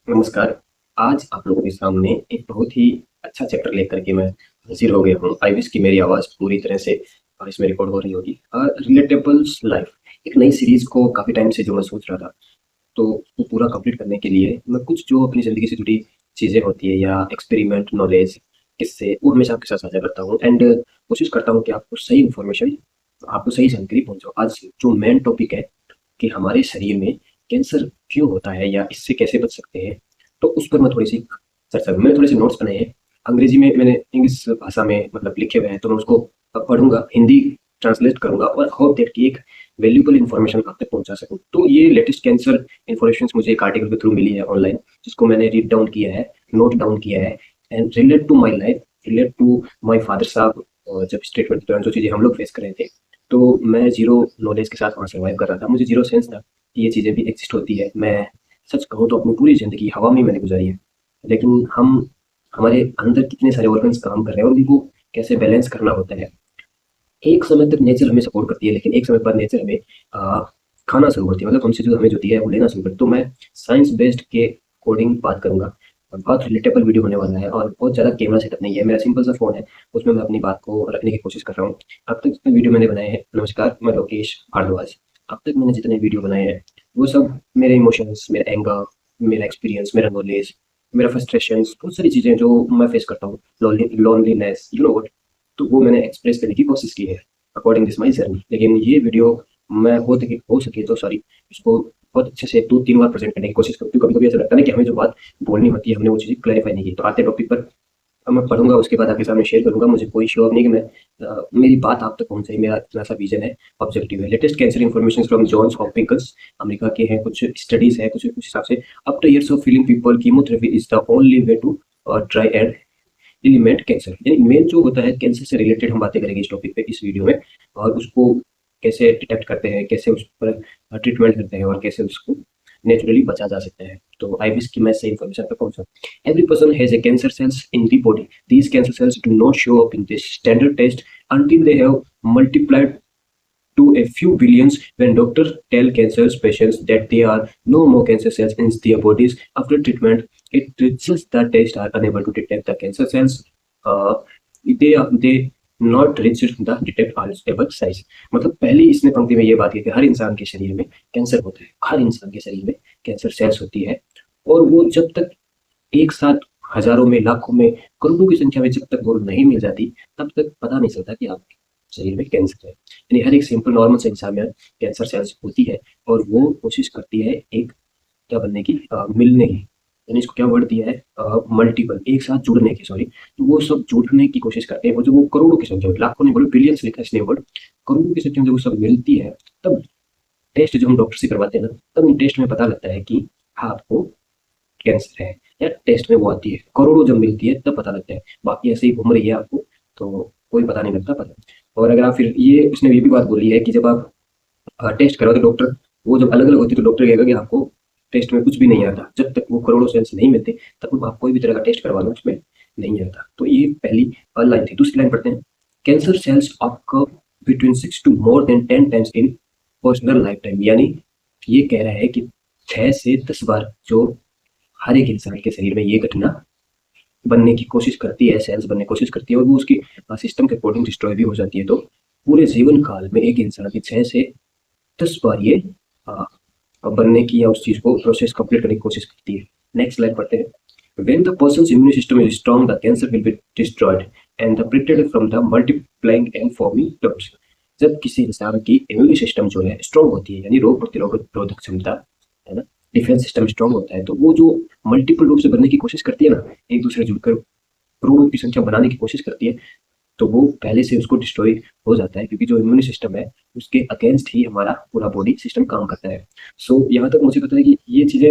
नमस्कार। आज आप लोगों के सामने एक बहुत ही अच्छा चैप्टर लेकर के मैं हाज़िर हो गया हूँ। आई विश कि मेरी आवाज़ पूरी तरह से इसमें रिकॉर्ड हो रही होगी। रिलेटेबल्स लाइफ एक नई सीरीज़ को काफ़ी टाइम से जो मैं सोच रहा था, तो वो पूरा कंप्लीट करने के लिए मैं कुछ जो अपनी ज़िंदगी से जुड़ी चीज़ें होती है या एक्सपेरिमेंट, नॉलेज, किस्से वो हमेशा आपके साथ साझा करता हूँ एंड कोशिश करता हूँ कि आपको सही इन्फॉर्मेशन, आपको सही जानकारी पहुँचाऊँ। आज जो मेन टॉपिक है कि हमारे शरीर में कैंसर क्यों होता है या इससे कैसे बच सकते हैं, तो उस पर मैं थोड़ी-सी चर्चा मैंने थोड़े से नोट्स बनाए हैं। अंग्रेजी में मैंने इंग्लिश भाषा में मतलब लिखे हुए हैं, तो मैं उसको पढ़ूँगा, हिंदी ट्रांसलेट करूँगा और होप दैट कि एक वैल्यूएबल इन्फॉर्मेशन आप तक पहुँचा सकूँ। तो ये लेटेस्ट कैंसर इन्फॉर्मेशंस मुझे एक आर्टिकल के थ्रू मिली है ऑनलाइन, जिसको मैंने रीड डाउन किया है, नोट डाउन किया है and relate to my life, relate to my father साहब। जब स्टेटमेंट के दौरान जो चीज़ें हम लोग फेस कर रहे थे, तो मैं ज़ीरो नॉलेज के साथ वहाँ सर्वाइव कर रहा था। मुझे ज़ीरो सेंस था कि ये चीज़ें भी एक्सिस्ट होती है। मैं सच कहूँ तो अपनी पूरी ज़िंदगी हवा में ही मैंने गुज़ारी है। लेकिन हम हमारे अंदर कितने सारे ऑर्गन्स काम कर रहे हैं और उनको कैसे बैलेंस करना होता है। एक समय तक नेचर हमें सपोर्ट करती है, लेकिन एक समय बाद नेचर हमें खाना शुरू करती है। मतलब हमसे जो हमें जो दिया है वो लेना शुरू करती है। तो मैं साइंस बेस्ड के अकॉर्डिंग बात करूँगा और बहुत रिलेटेबल वीडियो होने वाला है और बहुत ज़्यादा कैमरा सेटअप नहीं है। मेरा सिंपल सा फ़ोन है, उसमें मैं अपनी बात को रखने की कोशिश कर रहा हूँ। अब तक जितने वीडियो मैंने बनाए हैं, नमस्कार, मैं लोकेश भारद्वाज। अब तक मैंने जितने वीडियो बनाए हैं, वो सब मेरे इमोशंस, मेरा एंगर, मेरा एक्सपीरियंस, मेरा नॉलेज, मेरा फ्रस्ट्रेशंस, बहुत सारी चीज़ें जो मैं फेस करता हूँ, लोनलीनेस, यू नो व्हाट, तो वो मैंने एक्सप्रेस करने की कोशिश की है अकॉर्डिंग दिस माई जर्नी। लेकिन ये वीडियो मैं हो सके तो सॉरी, इसको बहुत अच्छे से 2-3 बार प्रेज़ेंट करने की कोशिश करूँ, क्योंकि कभी-कभी ऐसा लगता है ना कि हमें जो बात बोलनी होती है, हमने वो चीज़ें क्लैरिफ़ाई नहीं की। तो आते टॉपिक पर अब मैं पढ़ूँगा, उसके बाद आपके सामने शेयर करूँगा। मुझे कोई शो ऑफ नहीं कि मैं मेरी बात आप तक पहुँचाई, मेरा इतना-सा विज़न है, ऑब्जेक्टिव है। Latest cancer information from Johns Hopkins, America के हैं, कुछ स्टडीज़ है, कुछ हिसाब से after years of healing people, chemotherapy is the only way to try and element cancer. यानी मेन जो होता है कैंसर से रिलेटेड हम बातें करेंगे इस टॉपिक पे, इस वीडियो में, और उसको कैसे डिटेक्ट करते हैं, कैसे उस पर ट्रीटमेंट करते हैं और कैसे उसको नेचुरली बचा जा सकता है। तो आई विश कि मैं सही इन्फॉर्मेशन पे पहुंचा। Every person has a cancer cells in the body. These cancer cells do not show up in this standard test until they have multiplied to a few billions. When doctors tell cancer patients that there are no more cancer cells in their bodies after treatment, it results the test are unable to detect the cancer cells. uh, they not reach the detect all stable size। मतलब पहली इसने पंक्ति में ये बात की कि हर इंसान के शरीर में कैंसर होता है, हर इंसान के शरीर में कैंसर सेल्स होती है, और वो जब तक एक साथ हजारों में, लाखों में, करोड़ों की संख्या में जब तक वो नहीं मिल जाती, तब तक पता नहीं चलता कि आपके शरीर में कैंसर है। यानी हर एक सिंपल नॉर्मल से इंसान में कैंसर सेल्स होती है और वो कोशिश करती है एक क्या बनने की, मिलने की। यानी इसको क्या वर्ड दिया है, मल्टीपल, एक साथ जुड़ने की, सॉरी। तो वो सब जुड़ने की कोशिश करते हैं, वो जो वो करोड़ों की संख्या में, लाखों नहीं बोले, बिलियंस लिखा है इसने वर्ड, करोड़ों की संख्या में जब वो सब मिलती है, तब टेस्ट जो हम डॉक्टर से करवाते हैं ना, तब उन टेस्ट में पता लगता है कि हाँ, आपको कैंसर है, या टेस्ट में वो आती है, करोड़ों जब मिलती है तब पता लगता है। बाकी ऐसे ही घूम रही है आपको, तो कोई पता नहीं लगता पता। और अगर आप फिर ये उसने ये भी बात बोली है कि जब आप टेस्ट कराओ तो डॉक्टर, वो जब अलग अलग होती है तो डॉक्टर कहेगा कि आपको टेस्ट में कुछ भी नहीं आता। जब तक वो करोड़ों सेल्स नहीं मिलते, तब तक आप कोई भी तरह का टेस्ट करवा लो, उसमें नहीं आता। तो ये पहली लाइन थी। दूसरी लाइन पढ़ते हैं। Cancer cells occur between 6 to more than 10 times in personal life time. यानी ये कह रहा है कि 6 से 10 बार जो हर एक इंसान के शरीर में ये घटना बनने की कोशिश करती है, सेल्स बनने की कोशिश करती है, और वो उसकी सिस्टम के अकॉर्डिंग डिस्ट्रॉय भी हो जाती है। तो पूरे जीवन काल में एक इंसान की 6 से 10 बार ये अ, बनने की या उस चीज़ को प्रोसेस कंप्लीट करने की कोशिश करती है। नेक्स्ट लाइन पढ़ते हैं। When the person's immune system is strong, the cancer will be destroyed and the protected from the multiplying and forming plugs। जब किसी इंसान की इम्यून सिस्टम जो है स्ट्रांग होती है, यानी रोग प्रतिरोधक क्षमता, है ना, डिफेंस सिस्टम स्ट्रांग होता है, तो वो जो मल्टीपल रूप से बनने की कोशिश करती है ना, एक दूसरे जुड़कर करोड़ों की संख्या बनाने की कोशिश करती है, तो वो पहले से उसको डिस्ट्रॉय हो जाता है, क्योंकि जो इम्यून सिस्टम है उसके अगेंस्ट ही हमारा पूरा बॉडी सिस्टम काम करता है। सो यहाँ तक मुझे पता है कि ये चीज़ें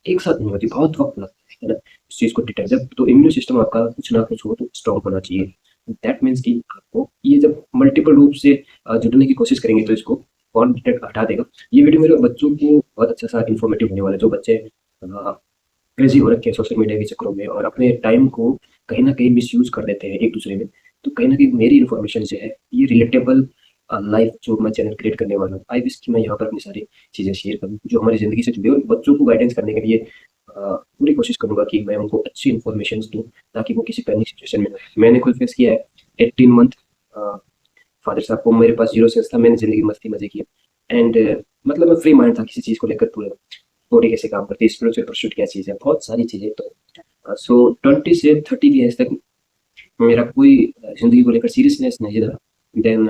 एक साथ नहीं होती, बहुत वक्त लगता है ना, इस चीज़ को डिटेक्ट। जब तो इम्यून सिस्टम आपका कुछ ना कुछ हो तो स्ट्रॉन्ग होना चाहिए। दैट मीन्स कि आपको ये जब मल्टीपल रूप से जुड़ने की कोशिश करेंगे तो इसको कौन डिटेक्ट हटा देगा। ये वीडियो मेरे बच्चों को बहुत अच्छा सा इन्फॉर्मेटिव होने वाला है। जो बच्चे क्रेजी हो रखे हैं सोशल मीडिया के चक्करों में और अपने टाइम को कहीं ना कहीं मिसयूज कर देते हैं एक दूसरे में, तो कहीं न कहीं मेरी इन्फॉर्मेशन जो है ये रिलेटेबल लाइफ जो मैं चैनल क्रिएट करने वाला हूँ, आई विश कि मैं यहाँ पर अपनी सारी चीज़ें शेयर करूँ जो हमारी ज़िंदगी से जुड़ी हो और बच्चों को गाइडेंस करने के लिए पूरी कोशिश करूँगा कि मैं उनको अच्छी इन्फॉर्मेशन दूँ ताकि वो किसी पैनिक सिचुएशन में ना आए। मैंने खुद फेस किया है 18 मंथ फादर साहब को मेरे पास ज़ीरो सेंस था, मैंने ज़िंदगी मस्ती मज़े किए एंड मतलब मैं फ्री माइंड था किसी चीज़ को लेकर पूरे बॉडी कैसे काम करती है, स्पिरिचुअल परस्यूट क्या चीज़ है, बहुत सारी चीज़ें। तो सो 20 से 30 की एज तक मेरा कोई ज़िंदगी को लेकर सीरियसनेस नहीं था। देन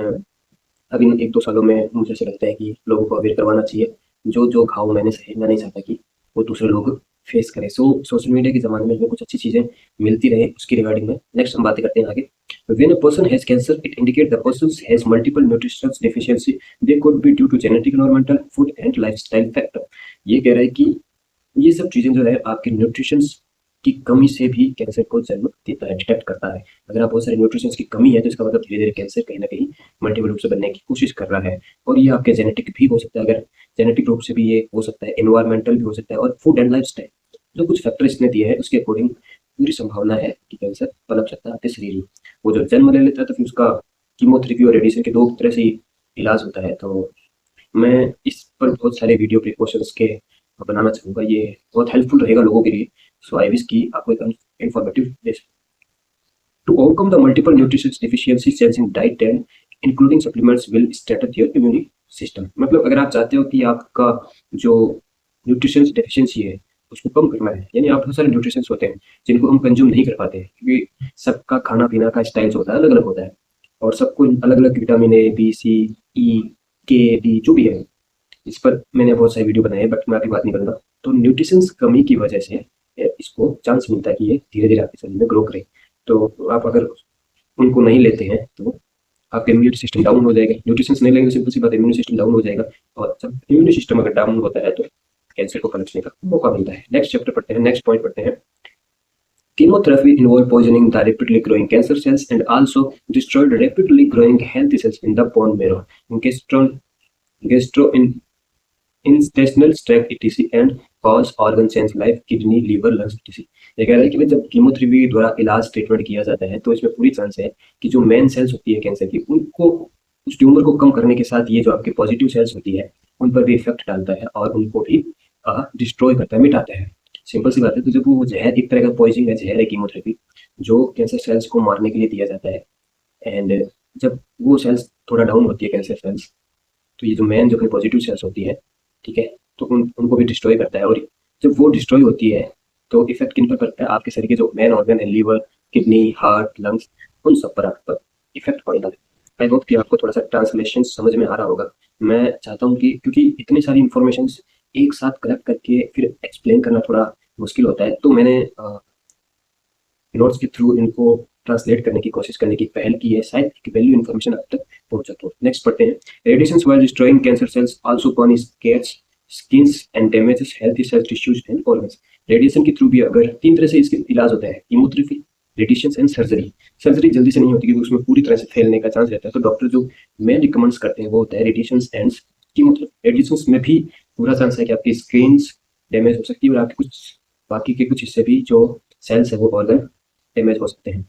अब इन 1-2 सालों में मुझे ऐसा लगता है कि लोगों को अवेयर करवाना चाहिए। जो घाव मैंने सहे मैं नहीं चाहता कि वो दूसरे लोग फेस करें। सो सोशल मीडिया के ज़माने में हमें कुछ अच्छी चीज़ें मिलती रहे उसकी रिगार्डिंग में नेक्स्ट हम बातें करते हैं आगे। When a person has cancer it indicate the person has multiple nutritional deficiency they could be due to genetic environmental food and lifestyle factor. ये कह रहा है कि ये सब चीज़ें जो है आपके न्यूट्रिशंस की कमी से भी कैंसर को जन्म देता है, डिटेक्ट करता है। अगर आप बहुत सारे न्यूट्रिशंस की कमी है तो इसका मतलब धीरे-धीरे कैंसर कहीं न कहीं मल्टीपल रूप से बनने की कोशिश कर रहा है और ये आपके जेनेटिक भी हो सकता है। अगर जेनेटिक रूप से भी ये हो सकता है, एनवायरमेंटल भी हो सकता है और फूड एंड लाइफस्टाइल जो कुछ फैक्टर इसने दिए हैं उसके अकॉर्डिंग पूरी संभावना है कि कैंसर पनप सकता है आपके शरीर में। वो जो जन्म ले लेता है तो फिर उसका कीमोथेरेपी और रेडिएशन के 2 तरह से इलाज होता है। तो मैं इस पर बहुत सारे वीडियो प्रिकॉशंस के बनाना चाहूँगा, ये बहुत हेल्पफुल रहेगा लोगों के लिए। सो आई विश कि आपको एक informative they to overcome the multiple nutrition deficiencies cells in diet and including supplements will strengthen your immune system। मतलब अगर आप चाहते हो कि आपका जो न्यूट्रिशन डेफिशिएंसी है उसको कम करना है, यानी आप बहुत सारे न्यूट्रिशंस होते हैं जिनको हम कंज्यूम नहीं कर पाते हैं क्योंकि सबका खाना पीना का स्टाइल्स होता है, अलग अलग होता है और सबको अलग अलग विटामिन ए बी सी ई के डी जो भी है इस पर मैंने बहुत सारे वीडियो बनाए हैं बट मैं अभी बात नहीं करूँगा। तो न्यूट्रिशंस कमी की वजह से इसको चांस मिलता है कि ये धीरे धीरे आपके शरीर में ग्रो करे। तो आप अगर उनको नहीं लेते हैं तो आपका इम्यून सिस्टम डाउन हो जाएगा। न्यूट्रिशंस नहीं लेंगे तो सिंपल सी बात है इम्यून सिस्टम डाउन हो जाएगा और जब इम्यून सिस्टम अगर डाउन होता है तो कैंसर को पनपने का मौका मिलता है। नेक्स्ट चैप्टर पढ़ते हैं, नेक्स्ट पॉइंट पढ़ते हैं। Chemotherapy involved poisoning the rapidly growing cancer cells and also destroyed rapidly growing healthy cells in the bone marrow, gastrointestinal tract etc. and cause organ change like kidney, liver, lungs etc. ये कह रहा है कि भाई जब chemotherapy द्वारा इलाज treatment किया जाता है तो इसमें पूरी चांस है कि जो मेन सेल्स होती है कैंसर की उनको उस ट्यूमर को कम करने के साथ ये जो आपके पॉजिटिव सेल्स होती है उन पर भी इफेक्ट डालता है और उनको भी डिस्ट्रॉय करता है, मिटाता है। सिंपल सी बात है। तो जब वो जहर एक तरह का पॉइजनिंग है, जहर है कीमोथेरेपी जो कैंसर सेल्स को मारने के लिए दिया जाता है एंड जब वो सेल्स थोड़ा डाउन होती है कैंसर सेल्स तो ये जो मेन जो अपनी पॉजिटिव सेल्स होती है ठीक है तो उनको भी डिस्ट्रॉय करता है और जब वो डिस्ट्रॉय होती है तो इफेक्ट किन पर पड़ता है, आपके शरीर के जो मेन ऑर्गन है लीवर, किडनी, हार्ट, लंग्स उन सब पर आप पर इफेक्ट पड़ता है। आई होप कि आपको थोड़ा सा ट्रांसलेशन समझ में आ रहा होगा। मैं चाहता हूँ कि क्योंकि इतनी सारी इन्फॉर्मेशन एक साथ कलेक्ट करके फिर एक्सप्लेन करना थोड़ा मुश्किल होता है तो मैंने नोट्स के थ्रू इनको ट्रांसलेट करने की कोशिश करने की पहल की है, शायद एक वैल्यू इन्फॉर्मेशन आप तक पहुंच सकती है। नेक्स्ट पढ़ते हैं। Radiations while destroying cancer cells also punish cats skins and damages healthy cell tissues and organs. Radiation के थ्रू भी अगर 3 तरह से इसका इलाज होता है, chemotherapy, radiation and surgery. Surgery जल्दी से नहीं होती क्योंकि उसमें पूरी तरह से फैलने का चांस रहता है तो डॉक्टर जो मेन रिकमेंड्स करते हैं वो होता है रेडिएशन एंड कीमोथेरेपी। रेडिएशन में भी पूरा चांस है कि आपकी स्किन्स डैमेज हो सकती है और आपके कुछ बाकी के कुछ हिस्से भी जो सेल्स है वो ऑर्गन डैमेज हो सकते हैं।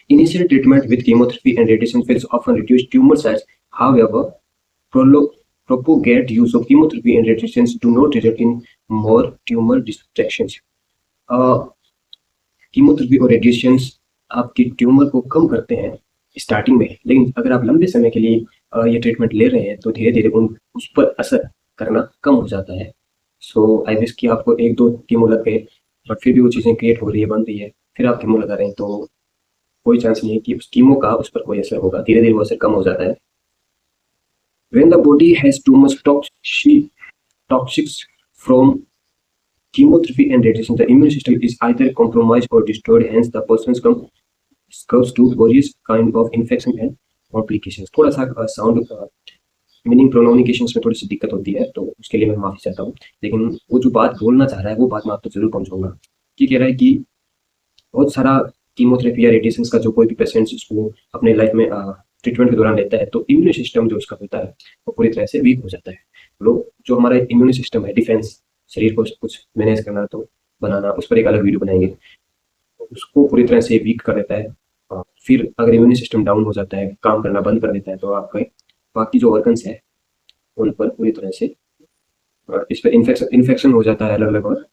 Initial treatment with chemotherapy and radiation will often reduce tumor size. However, propagate use of chemotherapy and radiation do not result in more tumor distractions. Chemotherapy और रेडिएशन आपकी ट्यूमर को कम करते हैं स्टार्टिंग में, लेकिन अगर आप लंबे समय के लिए ये ट्रीटमेंट ले रहे हैं तो धीरे धीरे उस पर असर करना कम हो जाता है। सो आई विश कि आपको 1-2 कीमो लग गए बट फिर भी वो चीज़ें क्रिएट हो रही है, बन रही है, फिर आप कीमो लगा रहे हैं तो कोई चांस नहीं है कि उस कीमो का उस पर कोई असर होगा, धीरे धीरे वो असर कम हो जाता है। When the body has too much toxics from chemotherapy and radiation, the immune system is either compromised or destroyed. Hence, the person succumbs to various kind of infection and complications. थोड़ा सा साउंड मीनिंग प्रोनाउंसिएशंस में थोड़ी सी दिक्कत होती है तो उसके लिए मैं माफी चाहता हूँ, लेकिन वो जो बात बोलना चाह रहा है वो बात मैं आप तक जरूर पहुँचाऊंगा। कि कह रहा है कि बहुत सारा कीमोथेरेपी या रेडिएशन का जो कोई भी पेशेंट इसको अपने लाइफ में ट्रीटमेंट के दौरान लेता है तो इम्यून सिस्टम जो उसका होता है वो पूरी तरह से वीक हो जाता है। लोग जो हमारा इम्यून सिस्टम है, डिफेंस, शरीर को कुछ मैनेज करना तो बनाना, उस पर एक अलग वीडियो बनाएंगे, उसको पूरी तरह से वीक कर देता है। फिर अगर इम्यून सिस्टम डाउन हो जाता है, काम करना बंद कर देता है तो आपके बाकी जो ऑर्गन्स है उन पर पूरी तरह से इस पर इन्फेक्शन हो जाता है अलग अलग और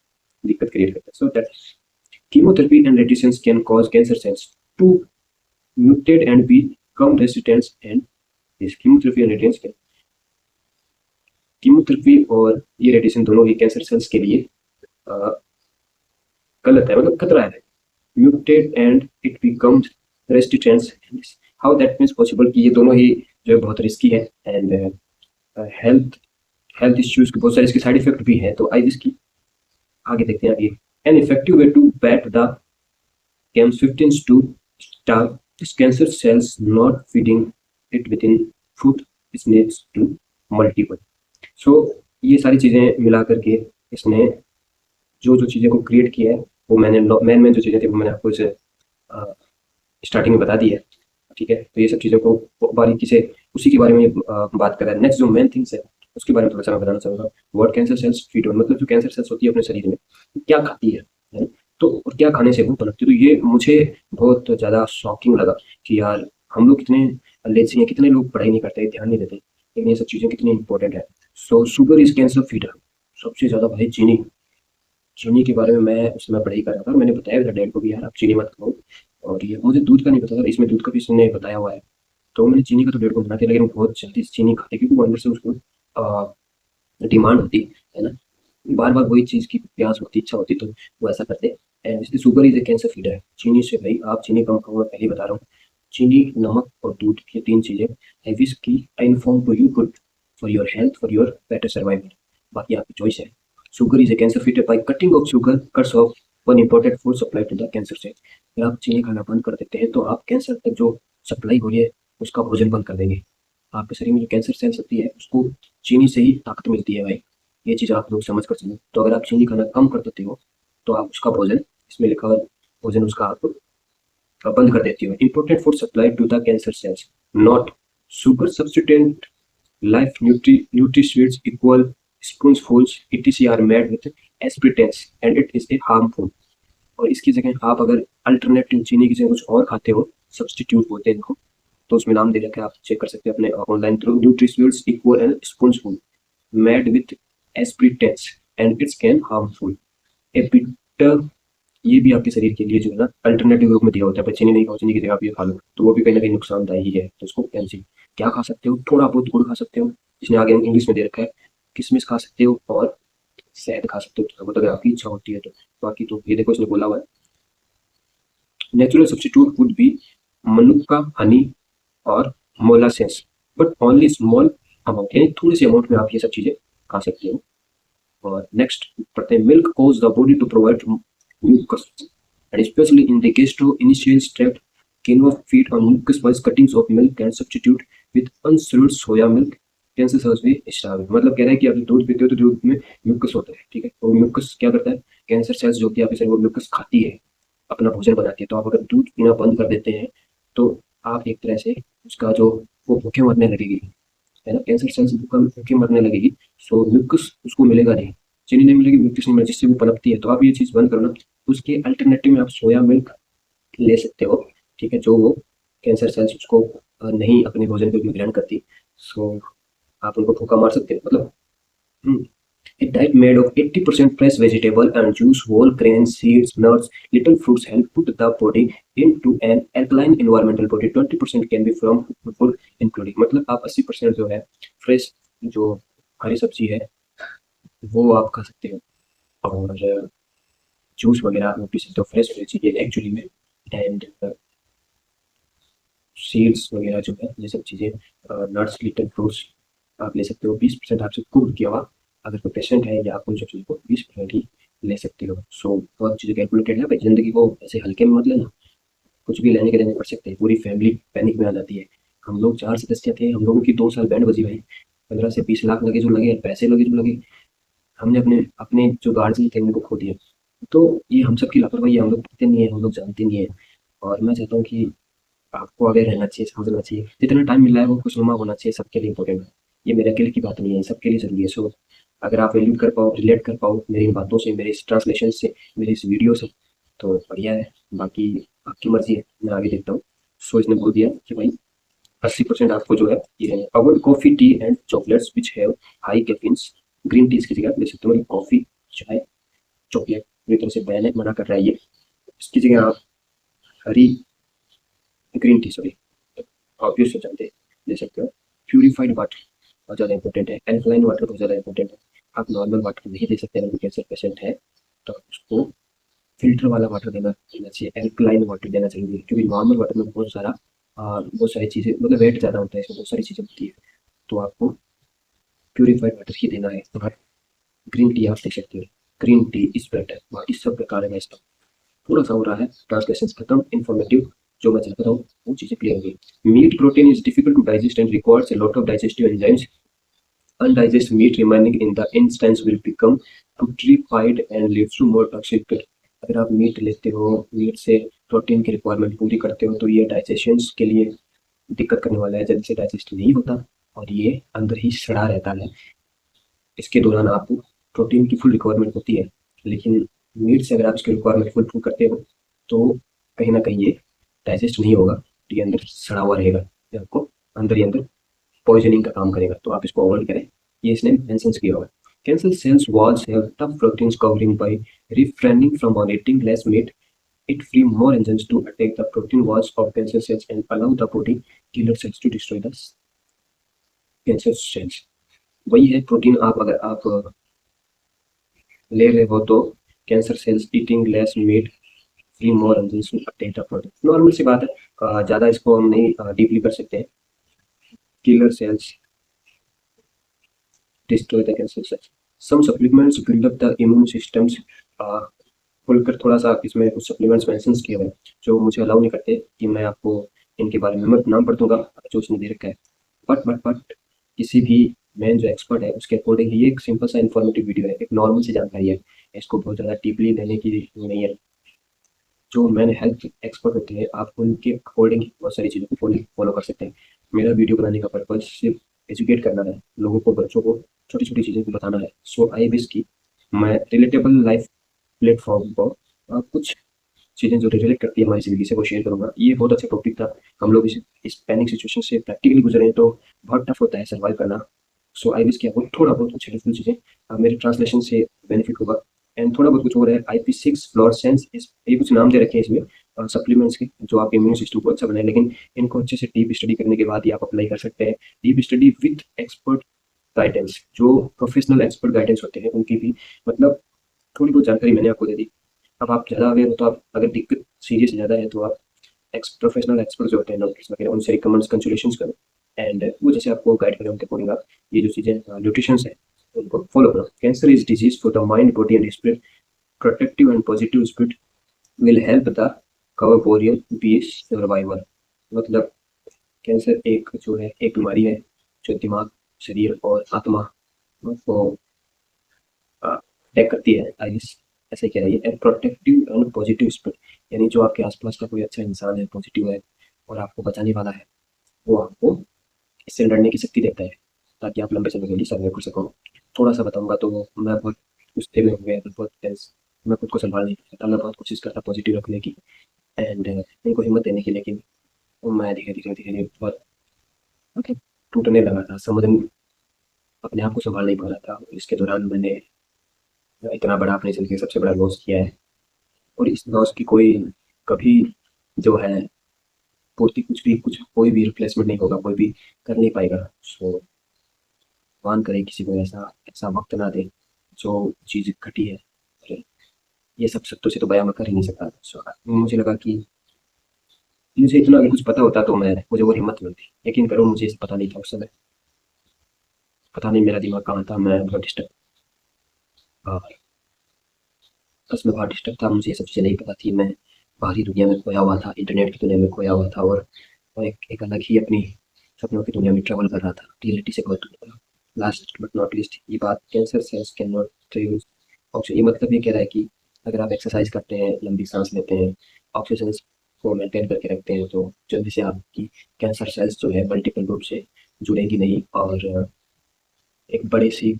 दिक्कत क्रिएट करता है। So that chemotherapy and radiation can cause cancer cells to muted and become resistant and this chemotherapy and radiation can chemotherapy और ये रेडिएशन दोनों ही कैंसर सेल्स के लिए गलत है, मतलब खतरा है। Muted and it becomes resistance, how that means possible कि ये दोनों ही जो है बहुत रिस्की है एंड हेल्थ इश्यूज के बहुत सारे इसके साइड इफेक्ट भी हैं। तो आइए इसकी आगे देखते हैं। आगे an effective way to bat the CAM15 to starve this cancer cells, not feeding it within food it needs to multiple। सो ये सारी चीज़ें मिला करके इसने जो जो चीज़ें को क्रिएट किया है वो मैंने मेन जो चीज़ें थी वो मैंने आपको इसे स्टार्टिंग में बता दी है, ठीक है। तो ये सब चीज़ों को बारीकी से उसी के बारे में बात कर रहा है। नेक्स्ट जो मेन थिंग्स है उसके बारे में थोड़ा सा मैं बताना चाहूँगा। What cancer cells feed on, मतलब जो कैंसर सेल्स होती है अपने शरीर में क्या खाती है ना? तो और क्या खाने से वो पनपती है। तो ये मुझे बहुत ज़्यादा शॉकिंग लगा कि यार हम लोग कितने लेज़ी हैं, कितने लोग पढ़ाई नहीं करते, ध्यान नहीं देते, लेकिन ये सब चीज़ें कितनी इंपॉर्टेंट है। सो शुगर इज कैंसर फीडर। सबसे ज़्यादा भाई चीनी के बारे में मैं उस समय पढ़ाई कर रहा था, मैंने बताया था डैड को भी यार आप चीनी मत खाओ। और ये मुझे दूध का नहीं पता था, इसमें दूध का भी इसने बताया हुआ है। तो मैंने चीनी का तो डैड को मना किया, लेकिन वो बहुत जल्दी चीनी खाते क्योंकि वो अंदर से उसको डिमांड होती है ना, बार बार वही चीज़ की प्यास होती, इच्छा होती, तो वो ऐसा करते हैं। एंड इसलिए sugar is a cancer feeder है। चीनी से भाई आप चीनी कम खाओ, मैं पहले बता रहा हूँ। चीनी, नमक और दूध, ये तीन चीज़ें है विच की I inform to you good for your health, for your better survival, बाकी आपकी चॉइस है। Sugar is a cancer feeder. By cutting off sugar cuts off one important food supply to the cancer cell. अगर आप चीनी खाना बंद कर देते हैं तो आप कैंसर तक जो सप्लाई हो रही है उसका भोजन बंद कर देंगे। आपके शरीर में जो कैंसर सेल्स होती है उसको चीनी से ही ताकत मिलती है भाई, ये चीज़ आप लोग समझ कर चलें। तो अगर आप चीनी खाना कम कर देते हो तो आप उसका भोजन, इसमें लिखा हुआ भोजन उसका आप बंद कर देती हो। Important food supply to the cancer cells not sugar substituent like NutraSweet Equal spoonfuls etc are made with aspartame and it is a harmful. और इसकी जगह आप अगर अल्टरनेटिव चीनी की जगह कुछ और खाते हो, सब्स्टिट्यूट बोलते हैं इनको, तो उसमें नाम दे रखा है, आप चेक कर सकते हैं अपने online through. NutraSweet Equal and spoonful made with aspartame and it's can harmful a bitter. ये भी आपके शरीर के लिए जो है ना अल्टरनेटिव रूप में दिया होता है। चीनी नहीं खाओ, चीनी की जगह आप ये खा लो, तो वो भी कहीं ना कहीं नुकसानदायी ही है। तो उसको कैंसिल क्या खा सकते हो, थोड़ा बहुत गुड़ खा सकते हो, इसने आगे इंग्लिश में दे रखा है, किशमिश खा सकते हो और शहद खा सकते हो, थोड़ा बहुत अगर आपकी इच्छा होती है तो। बाकी तो ये देखो इसने बोला हुआ है natural substitute would be munakka, honey और molasses but only small amount, यानी थोड़े से अमाउंट में आप ये सब चीजें खा सकते हो। और नेक्स्ट पढ़ते हैं milk cause the body to provide mucus and especially in the gastroinitial tract cannot feed on mucus by cuttings of milk and substitute with unsalted soya milk cancer cells भी स्टार्व। मतलब कह रहा है कि आप दूध पीते हो तो दूध में म्यूकस होता है, ठीक है। तो म्यूकस क्या करता है, कैंसर सेल्स जो होती है आपके शरीर वो म्यूकस खाती है, अपना भोजन बनाती है। तो आप अगर दूध पीना बंद कर देते हैं तो आप एक तरह से उसका जो वो भूखे मरने लगेगी, है ना, कैंसर सेल्स भूखे मरने लगेगी। सो म्यूकस उसको मिलेगा नहीं, चीनी नहीं मिलेगी, म्यूकस नहीं मिलेगी, जिससे वो पनपती है। तो आप ये चीज़ बंद करो ना, उसके अल्टरनेटिव में आप सोया मिल्क ले सकते हो, ठीक है, जो वो कैंसर सेल्स उसको नहीं अपने भोजन को ग्रहण करती। सो आप उनको फूका मार सकते हो। मतलब a diet made of 80% fresh vegetable and juice, whole grains, seeds, nuts, little fruits help put the body into an alkaline environmental body. 20% can be from food including, मतलब आप 80% जो है फ्रेश जो हरी सब्जी है वो आप खा सकते हो और जूस वगैरह आप पी सकते हो, फ्रेश चीज़ें एक्चुअली में। एंड सीड्स वगैरह जो है ये सब चीज़ें, नट्स, लिटिल फ्रूट्स आप ले सकते हो। 20% आपसे कुक किया हुआ, अगर कोई पेशेंट है या आप उन सब चीज़ों को 20% ही ले सकते हो। सो बहुत चीज़ें कैलकुलेटेड है भाई, ज़िंदगी को ऐसे हल्के में मत लेना, कुछ भी लेने के देने पड़ सकते हैं, पूरी फैमिली पैनिक में आ जाती है। हम लोग 4 सदस्य थे, हम लोगों की 2 साल बैंड बजी भाई, 15 से 20 लाख लगे जो लगे, पैसे लगे जो लगे, हमने अपने अपने जो गार्जियन थे उनको खो दिया। तो ये हम सब की लापरवाही है, हम लोग पढ़ते नहीं है, हम लोग जानते नहीं है। और मैं चाहता हूँ कि आपको आगे रहना चाहिए, समझना चाहिए, जितना टाइम मिल रहा है वो खुशनुमा होना चाहिए, सबके लिए इंपॉर्टेंट है। ये मेरे अकेले की बात नहीं है, सबके लिए जरूरी है। सो अगर आप वैल्यू कर पाओ, रिलेट कर पाओ मेरी इन बातों से, मेरे इस ट्रांसलेशन से, मेरी इस वीडियो से, तो बढ़िया है। बाकी आपकी मर्जी है, मैं आगे देखता हूँ। सो इसने बोल दिया कि भाई 80% आपको जो है ये avoid coffee, tea and chocolates which have high caffeines. Green tea इसकी जगह आप ले सकते हो, मतलब कॉफी, चाय, चॉकलेट पूरी तरह से बैन है, मना कर रहा है ये। इसकी जगह आप हरी ग्रीन टी, सॉरी, ऑब्वियस हो जानते ले सकते हो। प्यूरिफाइड वाटर बहुत ज़्यादा इंपॉर्टेंट है, एल्कलाइन वाटर बहुत ज़्यादा इंपॉर्टेंट है। आप नॉर्मल वाटर नहीं दे सकते अगर कैंसर पेशेंट है, तो उसको फिल्टर वाला वाटर देना चाहिए, एल्कलाइन वाटर देना चाहिए, क्योंकि नॉर्मल वाटर में बहुत सारी चीज़ें, मतलब वेट ज़्यादा होता है, इसमें बहुत सारी चीज़ें होती है। तो आपको प्यूरिफाइड वाटर ही देना है। और ग्रीन टी आप दे सकते हो, ग्रीन टी इज बेटर, बाकी सब बेकार है इसका। थोड़ा सा हो रहा है ट्रांसलेशन खत्म, इन्फॉर्मेटिव जो मैं चाहता हूँ वो चीज़ें क्लियर होगी। Meat protein is difficult to digest and requires a lot of digestive enzymes. Undigested meat remaining in the intestines will become putrefied and leads to more toxic. अगर आप मीट लेते हो, मीट से प्रोटीन की requirement पूरी करते हो, तो ये डाइजेशन के लिए दिक्कत करने वाला है, जल्दी से डाइजेस्ट नहीं होता और ये अंदर ही सड़ा रहता है। इसके दौरान आपको प्रोटीन की फुल रिक्वायरमेंट होती है, लेकिन मीट से अगर आप इसकी रिक्वायरमेंट फुल करते हो तो कहीं ना कहीं ये डाइजेस्ट नहीं होगा, ये अंदर सड़ा हुआ रहेगा, ये आपको अंदर ही अंदर पॉइजनिंग का काम करेगा, तो आप इसको अवॉइड करें। ये इसने मेंशन किया हुआ है। Cancer cells walls have tough proteins covering by refraining from eating less meat. It free more enzymes to attack the protein walls of cancer cells and allow the body killer cells to destroy the cancer cells. वही है protein, आप अगर आप ले रहे हो तो cancer cells eating less meat free more enzymes to attack the protein. Normal सी बात है, ज़्यादा इसको हम नहीं डीपली कर सकते हैं। Killer cells destroy the cancer cells. Some supplements build up the immune systems. खुलकर थोड़ा सा इसमें कुछ सप्लीमेंट्स मेंशन किए हुए हैं जो मुझे अलाउ नहीं करते कि मैं आपको इनके बारे में मैं नाम पढ़ दूंगा जो उसने दे रखा है। बट किसी भी मैन जो एक्सपर्ट है उसके अकॉर्डिंग ये एक सिंपल सा इन्फॉर्मेटिव वीडियो है, एक नॉर्मल सी जानकारी है, इसको बहुत ज़्यादा डीपली देने की नहीं है। जो मैन हेल्थ एक्सपर्ट होते हैं आप उनके अकॉर्डिंग बहुत सारी चीज़ों को फॉलो कर सकते हैं। मेरा वीडियो बनाने का पर्पज सिर्फ एजुकेट करना है, लोगों को, बच्चों को छोटी छोटी चीज़ें को बताना है। सो आई विश की मैं रिलेटेबल लाइफ प्लेटफॉर्म पर कुछ चीज़ें जो रिलेट करती है हमारी ज़िंदगी से वो शेयर करूँगा। ये बहुत अच्छा टॉपिक था। हम लोग इस पैनिक सिचुएशन से प्रैक्टिकली गुजरे हैं तो बहुत टफ होता है सर्वाइव करना। सो आई विश कि आपको थोड़ा बहुत कुछ हेल्पफुल चीज़ें मेरे ट्रांसलेशन से बेनिफिट होगा। एंड थोड़ा बहुत कुछ और है, IP6 फ्लोरेसेंस, इस ये कुछ नाम दे रखे हैं इसमें सप्लीमेंट्स के जो आपके इम्यून सिस्टम को अच्छा बनाए, लेकिन इनको अच्छे से डीप स्टडी करने के बाद ही आप अप्लाई कर सकते हैं। Deep study with expert guidance, जो प्रोफेशनल एक्सपर्ट गाइडेंस होते हैं उनकी भी, मतलब थोड़ी बहुत जानकारी मैंने आपको दे दी। अब आप ज़्यादा अवेयर हो तो आप, अगर दिक्कत सीरियस ज़्यादा है तो आप प्रोफेशनल एक्सपर्ट जो होते हैं डॉक्टर्स वगैरह उनसे रिकमेंड कंसल्टेशंस करो, एंड वो जैसे आपको गाइड करें उनके अकॉर्डिंग आप ये जो चीज़ें न्यूट्रिशंस है उनको फॉलो करो। Cancer is disease for the mind body and spirit, protective and positive spirit will help the cover बोरियम बी सर्वाइवर। मतलब कैंसर एक जो है एक बीमारी है जो दिमाग, शरीर और आत्मा को अटैक करती है। आई गेस ऐसे कह रही है। प्रोटेक्टिव एंड पॉजिटिव स्पिरिट, यानी जो आपके आसपास का कोई अच्छा इंसान है, पॉजिटिव है और आपको बचाने वाला है, वो आपको इससे लड़ने की शक्ति देता है ताकि आप लंबे समय के लिए सर्वाइव कर सको। थोड़ा सा बताऊंगा तो मैं बहुत गुस्से में हो गया, बहुत टेंस, मैं खुद को संभाल नहीं पाता, मैं बहुत कोशिश करता पॉजिटिव रखने की एंड उनको हिम्मत देने की, लेकिन मैं धीरे धीरे धीरे धीरे बहुत मतलब टूटने लगा था, समझ अपने आप को संभाल नहीं पा रहा था। इसके दौरान मैंने इतना बड़ा अपने ज़िंदगी का सबसे बड़ा लॉस किया है और इस लॉस की कोई कभी जो है पूर्ति, कुछ कोई भी रिप्लेसमेंट नहीं होगा, कोई भी कर नहीं पाएगा। सो भगवान करे किसी को ऐसा ऐसा वक्त ना दे जो चीज़ घटी है। और ये सब शब्दों से तो बयां मैं कर ही नहीं सकता। सो मुझे लगा कि मुझे इतना अगर कुछ पता होता तो मुझे वो हिम्मत मिलती। यकीन करो मुझे इसे पता नहीं था उस समय, पता नहीं मेरा दिमाग कहाँ था, मैं बहुत डिस्टर्ब, बस मैं बहुत डिस्टर्ब था, मुझे ये सब चीज़ें नहीं पता थी। मैं बाहरी दुनिया में खोया हुआ था, इंटरनेट की दुनिया में खोया हुआ था और एक अलग ही अपनी सपनों की दुनिया में ट्रैवल कर रहा था, रियलिटी से बहुत दूर था। लास्ट बट नॉट लीस्ट ये बात, cancer cells can not produce oxygen. ये मतलब ये कह रहा है कि अगर आप एक्सरसाइज करते हैं, लंबी सांस लेते हैं, ऑक्सीजन को मेंटेन करके रखते हैं, तो जल्दी से आपकी कैंसर सेल्स जो है मल्टीपल रूप से जुड़ेगी नहीं। और एक बड़ी सी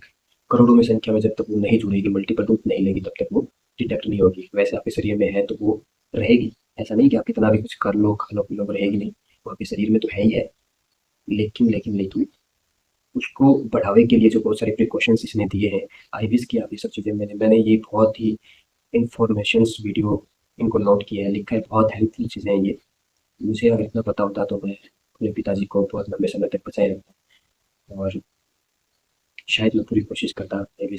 करोड़ों में संख्या में जब तक वो नहीं जुड़ेगी, मल्टीपल रूप नहीं लेगी, तब तक वो डिटेक्ट नहीं होगी। वैसे आपके शरीर में है तो वो रहेगी, ऐसा नहीं कि आप कितना भी कुछ कर लो, खा लो पी लो, वो रहेगी नहीं, वो आपके शरीर में तो है ही है। लेकिन उसको बढ़ावे के लिए जो बहुत सारे प्रिकॉशंस इसने दिए हैं, आई विश की आप ये सब चीज़ें मैंने ये बहुत ही इंफॉर्मेशंस वीडियो इनको नोट किया है, लिखा है, बहुत हेल्पफुल चीज़ें हैं ये। मुझे अगर इतना पता होता तो मैं अपने पिताजी को बहुत लंबे समय तक बचाए रखता, और शायद मैं पूरी कोशिश करता मे बी,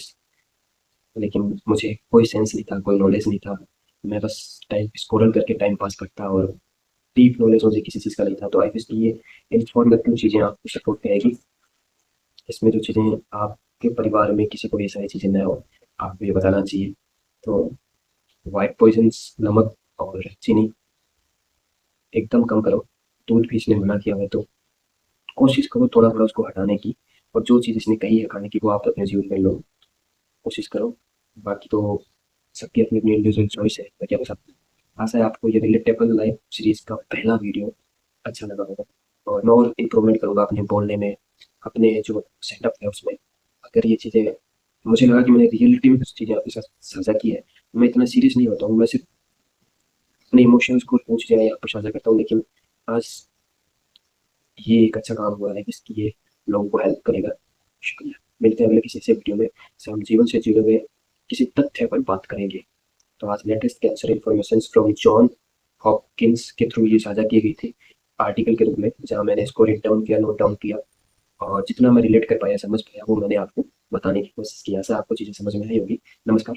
लेकिन मुझे कोई सेंस नहीं था, कोई नॉलेज नहीं था। मैं बस टाइम स्क्रॉल करके टाइम पास करता, और डीप नॉलेज मुझे किसी चीज़ का नहीं था। तो आई गेस ये इन्फॉर्मेटिव चीज़ें आपको सपोर्ट करेगी। इसमें जो चीज़ें आपके परिवार में किसी को ये सारी चीज़ें ना हो, आपको ये बताना चाहिए। तो व्हाइट पॉइजन्स, नमक और चीनी एकदम कम करो। दूध भी इसने मना किया है, तो कोशिश करो थोड़ा-थोड़ा उसको हटाने की, और जो चीज़ इसने कही है खाने की वो आप अपने जीवन में लो, कोशिश करो। बाकी तो सबकी अपनी-अपनी इंडिविजुअल चॉइस है, मैं क्या बता सकता हूँ। आशा है आपको ये रिलेटेबल लाइफ सीरीज़ का पहला वीडियो अच्छा लगा होगा, और मैं और इम्प्रूवमेंट करूँगा अपने बोलने में, अपने जो सेटअप है उसमें। अगर ये चीज़ें मुझे लगा कि मैंने रियलिटी में कुछ चीज़ें आपके साथ साझा की है, मैं इतना सीरियस नहीं होता हूँ, मैं सिर्फ अपने इमोशंस को कुछ चीज़ें यहाँ पर साझा करता हूँ, लेकिन आज ये एक अच्छा काम हुआ है जिसकी ये लोगों को हेल्प करेगा। शुक्रिया। मिलते हैं अगले किसी ऐसे वीडियो में, से हम जीवन से जुड़े हुए किसी तथ्य पर बात करेंगे। तो आज latest cancer information from John Hopkins के थ्रू ये साझा की गई थी आर्टिकल के रूप में, जहाँ मैंने इसको रीड डाउन किया, नोट डाउन किया, और जितना मैं रिलेट कर पाया, समझ पाया, वो मैंने आपको बताने की कोशिश की। ऐसा आपको चीज़ें समझ में आई होगी। नमस्कार।